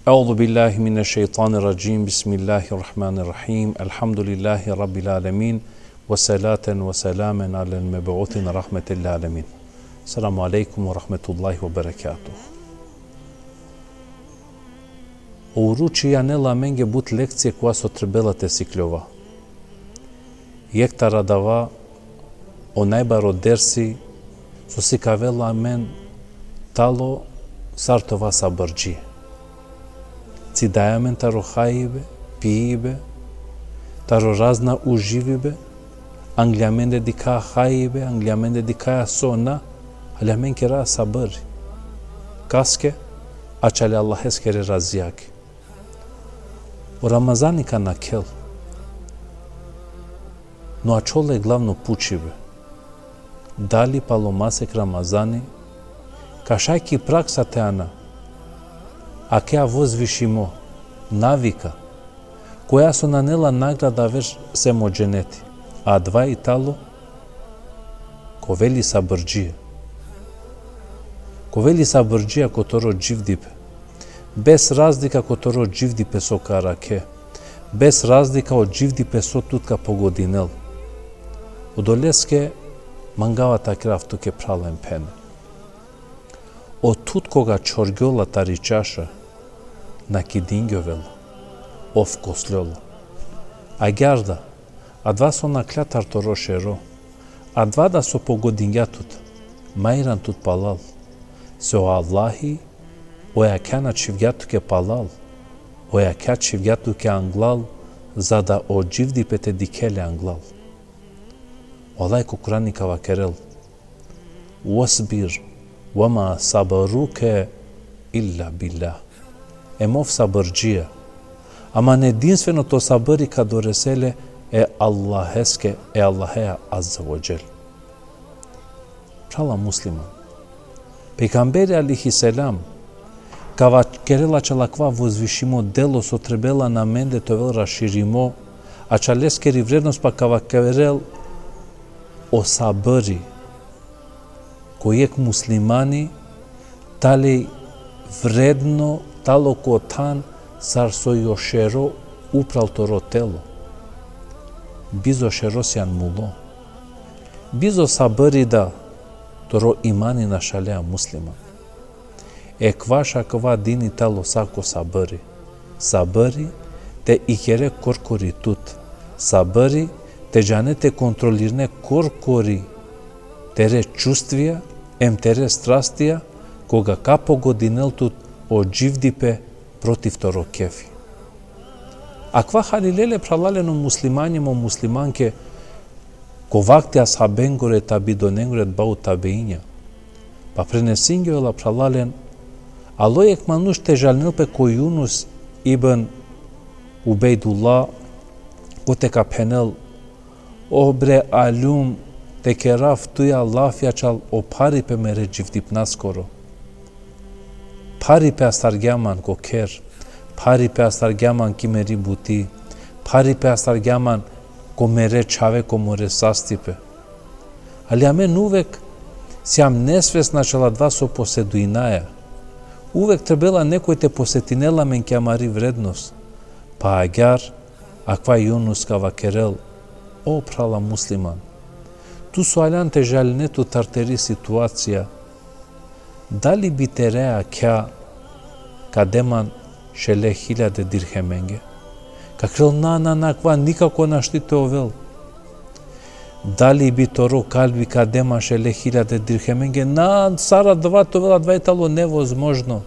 أعوذ بالله من الشيطان الرجيم بسم الله الرحمن الرحيم الحمد لله رب العالمين وصلاة وسلاما على المبعوث رحمة العالمين. السلام عليكم ورحمة الله وبركاته. Uručija nela menge but lekcije koja so trebala te siklova. Jekta radava o najbaro dersi so si kavela men talo sartova sabırcı. Cidajamen taro hajbe, pijbe, taro razna uživibe, angliamen de dika hajbe, angliamen de dika sona, aliamen kera sabır. Kaske, açale Allah eskere razyak. O Ramazani ka nakel, no açole glavno pučive. Dali palomasek Ramazani, kašajki praksa te ana, akea возвишимо, навика, која со нанела награда веж се моџенети, а два и тало, ко вели сабрџија. Ко вели сабрџија которо дживдипе, без разлика которо дживдипе со караке, без разлика од дживдипе со тутка погодинел. Одолеске мангавата крафтуке прален пене. Од тут кога чоргјола тари чаша, на кидингјовела, ов кослјола. А гјарда, а два со наклјатар торошеро, а два да со погодингјатут, мајран тут палал, се о Аллахи, оја кјана чивгјатуке палал, оја кја чивгјатуке англал, за да о дживдипете дикеле англал. Олајко Кураникава керел, уасбир, وما صبروك إلا بالله. Емов сабрџија. Ама не единственото сабри ка дореселе е Аллахеске, е Аллахеја азза ва џел. Прала муслиман. Пејгамбери алейхи селам, кава керела чалаква возвишимо дело со требела на менде товел раширимо, а чалескери вредност па кава керел о сабри, којек муслимани, тали вредно, тало котан, сар со јошеро упрал торо тело. Бизо шеросјан муло. Бизо сабыри да торо имани на шалеа муслиман. Екваша ква дини тало сако сабыри. Сабыри те ихере коркори тут. Сабыри те джанете контролирне коркори тере чувствија, емтере страстија, кога капо годинелтут о дживдипе против торо кефи. Аква халилеле пралалено муслимањемо муслиманке, ковакте асхабенгоре табидоненгорет бау табеиња, па пренесингјола пралален, алојек мануш те жалнилпе кој Юнус ибн Убейдулла, котека пенел, обре алюм, те керав туја лафјачал о парипе мере дживдип наскоро. Парипе астаргјаман ко кер, парипе астаргјаман ки мери бути, парипе астаргјаман ко мере чаве ко море састипе. Али амен увек сјам несвесна чала два со поседуинаја. Увек требела некој те посетинела мен ке амари вредност. Па агјар, аква Юнус кава керел, о прала муслиман. Ту суалјан те жалнету тартери ситуација, дали би тереа кја кадеман шеле 1000 дирхеменге? Какрел наква никако наштите овел. Дали би торо калби кадеман шеле 1000 дирхеменге? На сара два товела двајтало невозможно.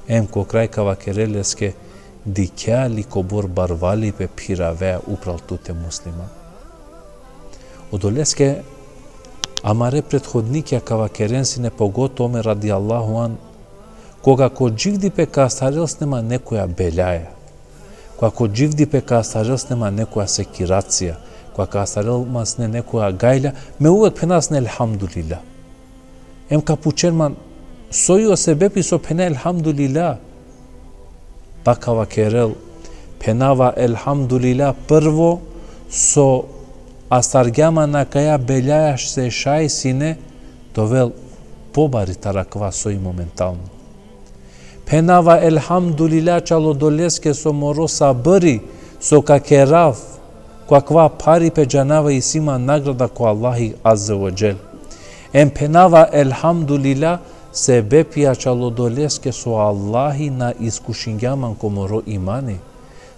Емко крајкава керелеске, дикјали кобор барвали пе пиравеа упрал туте муслиман. Одолеске амаре предходникја кава керенсине погото оме ради Аллаху ан, кога ко дживдипе ка астарелснема некоја белјаја, кога ко дживдипе ка астарелснема некоја секирација, кога ка астарелсне некоја гајля, ме увек пенасне елхамдулила. Ем капучерман, сојо себепи со пена елхамдулила, бакава керел, пенава елхамдулила прво со астаргјама на каја белјајаш се шајсине, довел побари тараква сој моментално. Penava elhamdulillah çalodoleske so moro sabări, so kakerav, каква пари пе джанава и сима награда ко Аллахи аззе ва джел. Ем пенава елхамдулила себепия çalodolesке со Аллахи на искушингяман ко моро имани.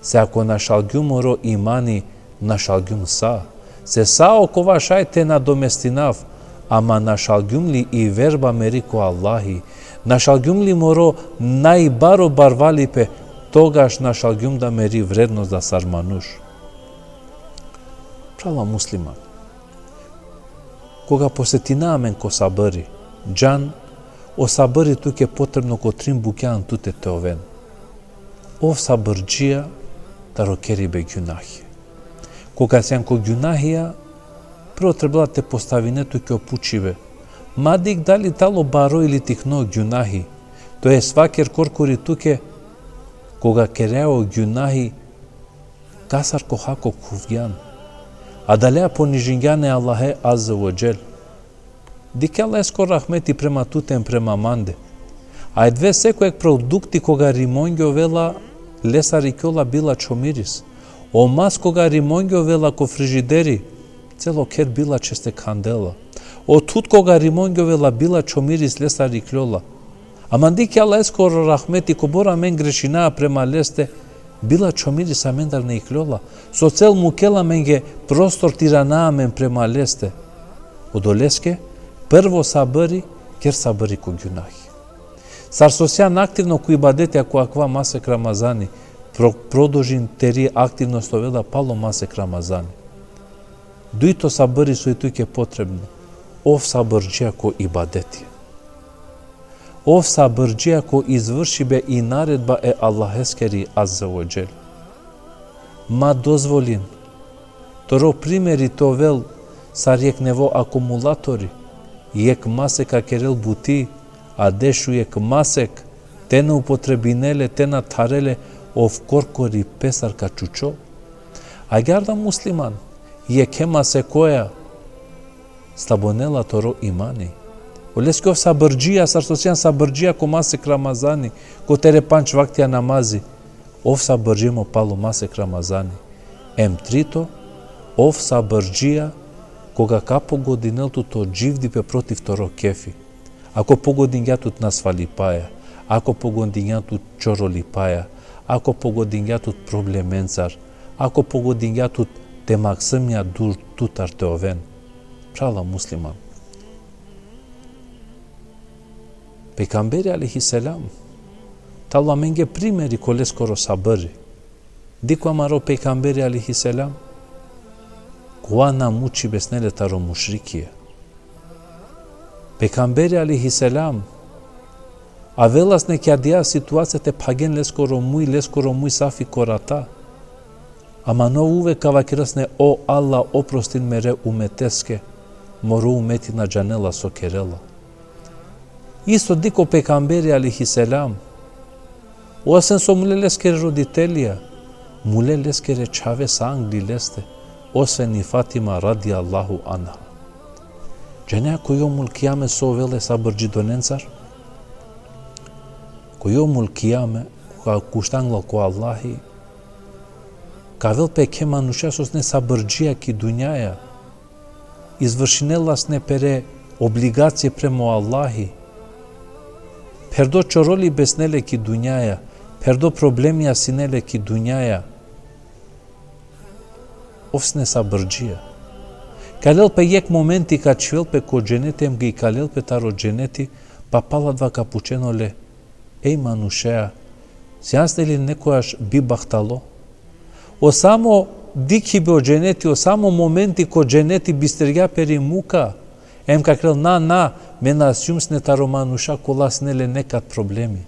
Се ако нашалгю моро имани, нашалгюм са. Се са окова шајте на доместинав, ама нашалгюм ли и верба мери ко Аллахи, нашалгюм ли моро најбаро барвали пе, тогаш нашалгюм да мери вредност да сармануш. Права муслиман, кога посетинаамен ко сабăри, джан, о сабăри тук е потребно ко трим букјан туте те овен. Ов сабырджија таро кери бе ѓунахи. Кога сјан ко ѓунахија, прво требала те поставине туке опучиве. Мадик дали тало баро или тихно ѓунахи, то е свакер коркори туке, кога керео ѓунахи, касар ко хако кувјан. А далеа понижињане Аллахе аззе ва джел. Дике леско рахмети према тутен према манде. А едве секојек продукти кога римонѓо вела леса рикола била чомирис. Омас кога римонѓо вела ко фрижидери, цело кер била честе кандела. О тут кога римонѓо вела била чомирис леса рикола. Ама дике леско рахмети ко бора мен грешинаа према лесте, била чомирис амендар не иклола, со цел мукела менге простор тиранаамен према лесте. Одолеске, прво сабăри, кер сабăри ко ѓунахи. Сар сосјан активно ко ибадете ако аква масек Рамазани, продолжин тери активно стовела пало масек Рамазани. Дуито сабăри со и туке потребно, ов сабырџија ко ибадети. Ов сабырџија ко изврши бе и наредба е Аллахескери аззе ва джел. Ма дозволин, торо примери то вел сар јек нево акумулатори, јек масека керел бути, а дешу јек масек, те не употребинеле, те натареле ов коркори песарка чучо. А гярда муслиман, јек масекоја, слабонела торо имани. Олеске ов сабырџија, сар сосјан сабырџија ко масек Рамазани, ко тере панч вактија намази, ов сабырџија мо пало масек Рамазани. Ем трито, ов сабырџија, кога капо годинелтото дживди пе против торо кефи. Ако погодињатут насвалипаја, ако погодињатут чоролипаја, ако погодињатут проблеменцар, ако погодињатут те максимја дур тутар те овен. Прала муслиман. Пейгамбери алейхиселам, тало менге примери коле скоро сабăри. Дико амаро пейгамбери алейхиселам, коа намучи беснеле таро мушрикија. Пейгамбери алейхиселам, а велас не кјадија ситуацијате паген лескоро муј сафи кората. Ама но уве кавакирасне о Алла опростин мере уметеске, моро умети на джанела со керела. Исто дико пейгамбери алейхиселам, осен со муле лескере родителија, муле лескере чаве са англи лесте, освен и Фатима ради Аллаху анха. Дженеа којо мулкијаме со веле сабырџи доненцар? Којо мулкијаме, кога куштангла ко Аллахи, кавел пеке мануша сос не сабырџија ки дуњаја, извршинелас не пере облигација премо Аллахи, пердо чороли беснеле ки дуњаја, пердо проблемија синеле ки дуњаја, овсне сабырџија. Калел пе јек моменти ка чвел пе ко дженетем ги калел пе таро дженети, па пала два капученоле, еј манушеа, сјансне ли некојаш би бахтало? О само дики бе о дженети, о само моменти ко дженети бистерја пери мука, ем какрел на, мена сјумсне таро мануша коласнеле некад проблеми.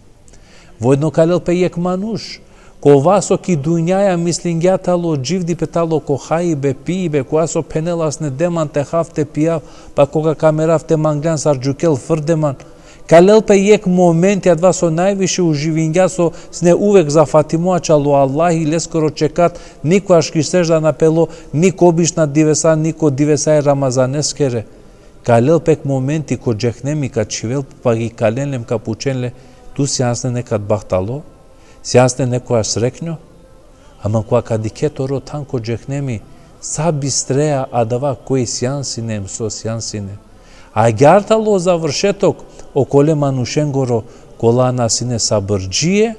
Војно калел пе јек мануш, ко васо ки дуњаја мислињатало дживди петало ко хаи бе пии бе, која со пенеласне деман те хавте пијав, па кога камеравте манглан сарджукел фрдеман, калел пе јек момент јадва со највише уживиња со сне увек за Фатимоа чало Аллахи лескоро чекат, никојаш ки сежда напело, нико обична дивеса, нико дивеса е Рамазанескере. Калел пек моменти ко джехнеми ка чивел, па ги каленлем капученле, tu si jasne nekat bahtalo, si jasne neko asreknjo, ama kua ka diketoro tanko gjeknemi, sa bistreja adava koji sjansine, mso sjansine. A gjartalo završetok okole manušengoro kola nasine sabërgjie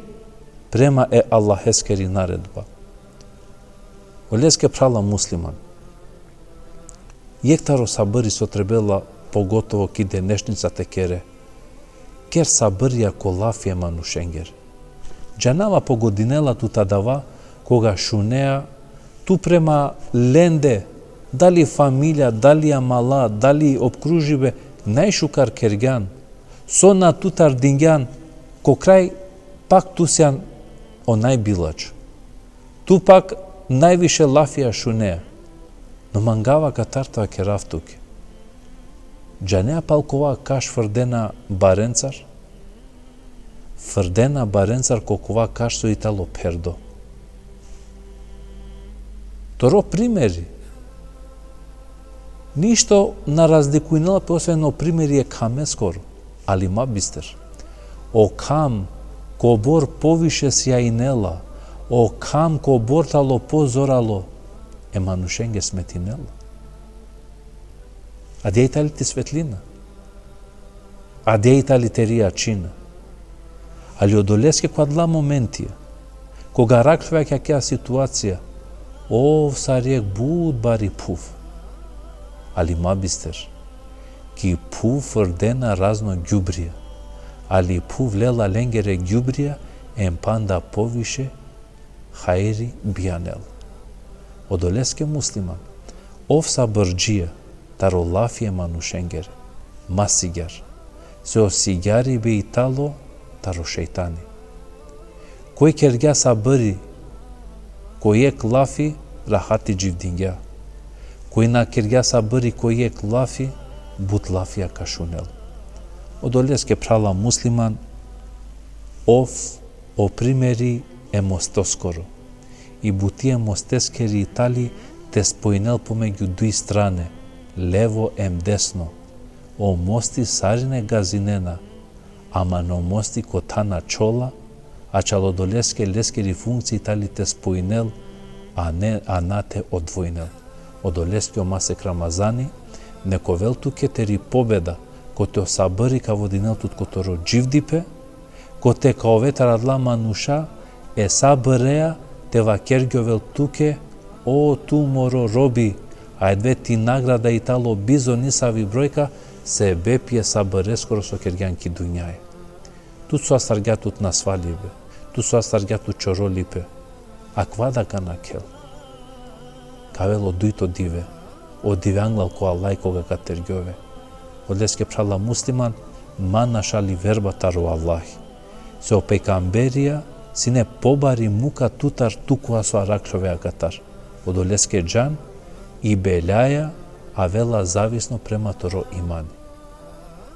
prema e Allaheskeri naredba. Oleske prala musliman. Jektaro sabëri so trebela pogotovo kide nešnica te kere. Ker sabërja kolafje manušenger. Gjanava pogodinela tu tadava koga shunea tu prema lende, da li familja, da li amala, da li opkružive, najšukar kergan, so na tutar dingjan, ko kraj pak tu sjan onaj bilač. Tu pak najviše lafija šunea. No mangava katarta keraftuke. Gjanea palkova kash fërdena barencar, fërdena barencar kokova kash su italo perdo. Toro primeri. Ništo na razlikujnela posebno primjer je kame skoro, ali ma bister. O kam ko bor poviše sjajnela, o kam ko bortalo pozoralo, e manušenge smetinela. A gdje je li ti svetlina? A gdje je li te rijačina? Ali odoleske kva dla momentije, koga rakljeva kakja situacija, ov sarjek bud bari puf. Ali ma bister, ki puf fërdena razno gjubrija, ali puf lela lengere gjubrija, en panda poviše, hajri bijanel. Odoleske musliman, ov sabërgjia, taro lafje manušengere, masigar, se o sigari be italo, taro šeitani. Koj kerga sabëri, kojek lafi, rahati gjivdingja. Koj na kerga sabëri kojek lafi, but lafja ka shunel. Odoleske prala musliman, o primeri e mostoskoro. I butije mosteskeri Itali te spojnel pomegju duj strane, levo em desno. O mosti sarine gazinena, ama no mosti kotana čola, a čalodoleske leskeri funkciji Itali te spojnel, a na te odvojnel. Odoleske o masek Ramazani, neko veltu keteri pobeda, ko te osabëri ka vodinel tut kotoro gjivdipe, ko te ka ovetar adla manusha, e sabërea te vakergjo veltuke, o tu moro robi, a edve ti nagrada italo bizo nisa vibrojka, se bepje sabëreskoro so kergjan ki dunjaje. Tu su astargjatut nasvalive, tu su astargjatut čorolipe, a kvada ka na kel. Kavel o dujto dive, o divanglal ko Allah koga ka tergjove. Odeske prala musliman, mana šali verba taro Allahi. Se o pejkamberia, sine pobari muka tutar tukua so arakljove agatar. Odoleske džan i beljaja avela zavisno prema toro imani.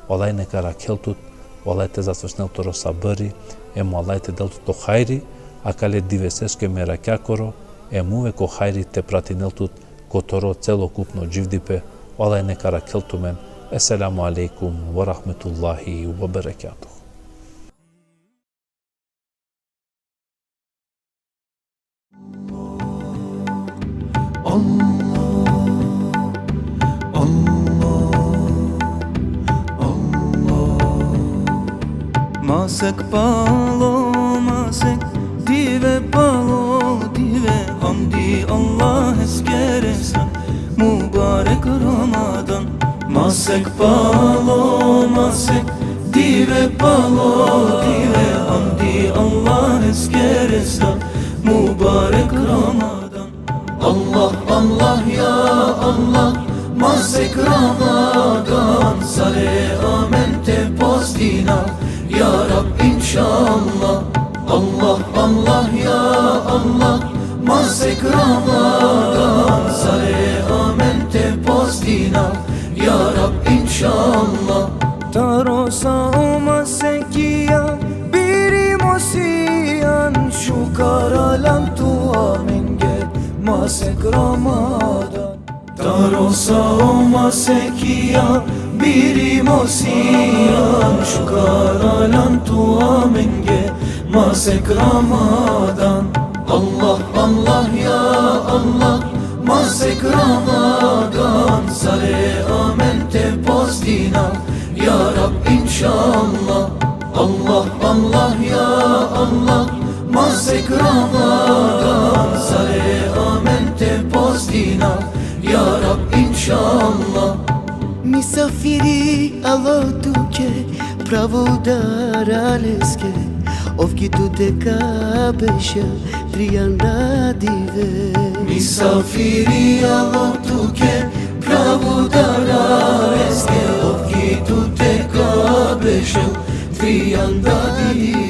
Olaj neka rakeltut, olaj te zasvršnel toro sabëri, emo olaj te deltut to hajri, a kale divesesko me rakjakoro, emuve ko hajri te pratineltut ko toro celokupno gjivdipe, olaj neka rakeltumen. Esselamu alaikum wa rahmetullahi wa barakatuh. Masek palo, masek dive palo, dive hamdi Allah eskeresa, mübarek Ramazan. Masek palo, masek dive palo, dive hamdi Allah eskeresa, mübarek Ramazan. Allah, Allah ya Allah, masek Ramazan, sare amen te postina. Ya Rab inşallah, Allah, Allah ya Allah, masek Ramazan, sare amen te postina. Ya Rab inşallah. Taro sao masekia, biri mosiyan, şu karalam tua menge, masek Ramazan. Taro sao masekia, biri mosiyan şukaralan tua menge masek Ramadan Allah Allah ya Allah masek Ramadan sare amen te postina ya Rab inşallah Allah Allah ya Allah masek Ramadan sare amen te postina ya Rab inşallah Misafiri alo tuke pravodar aleske Ovki tu te kabeşa trianda dive Misafiri alo tuke pravodar aleske Ovki tu te kabeşa trianda dive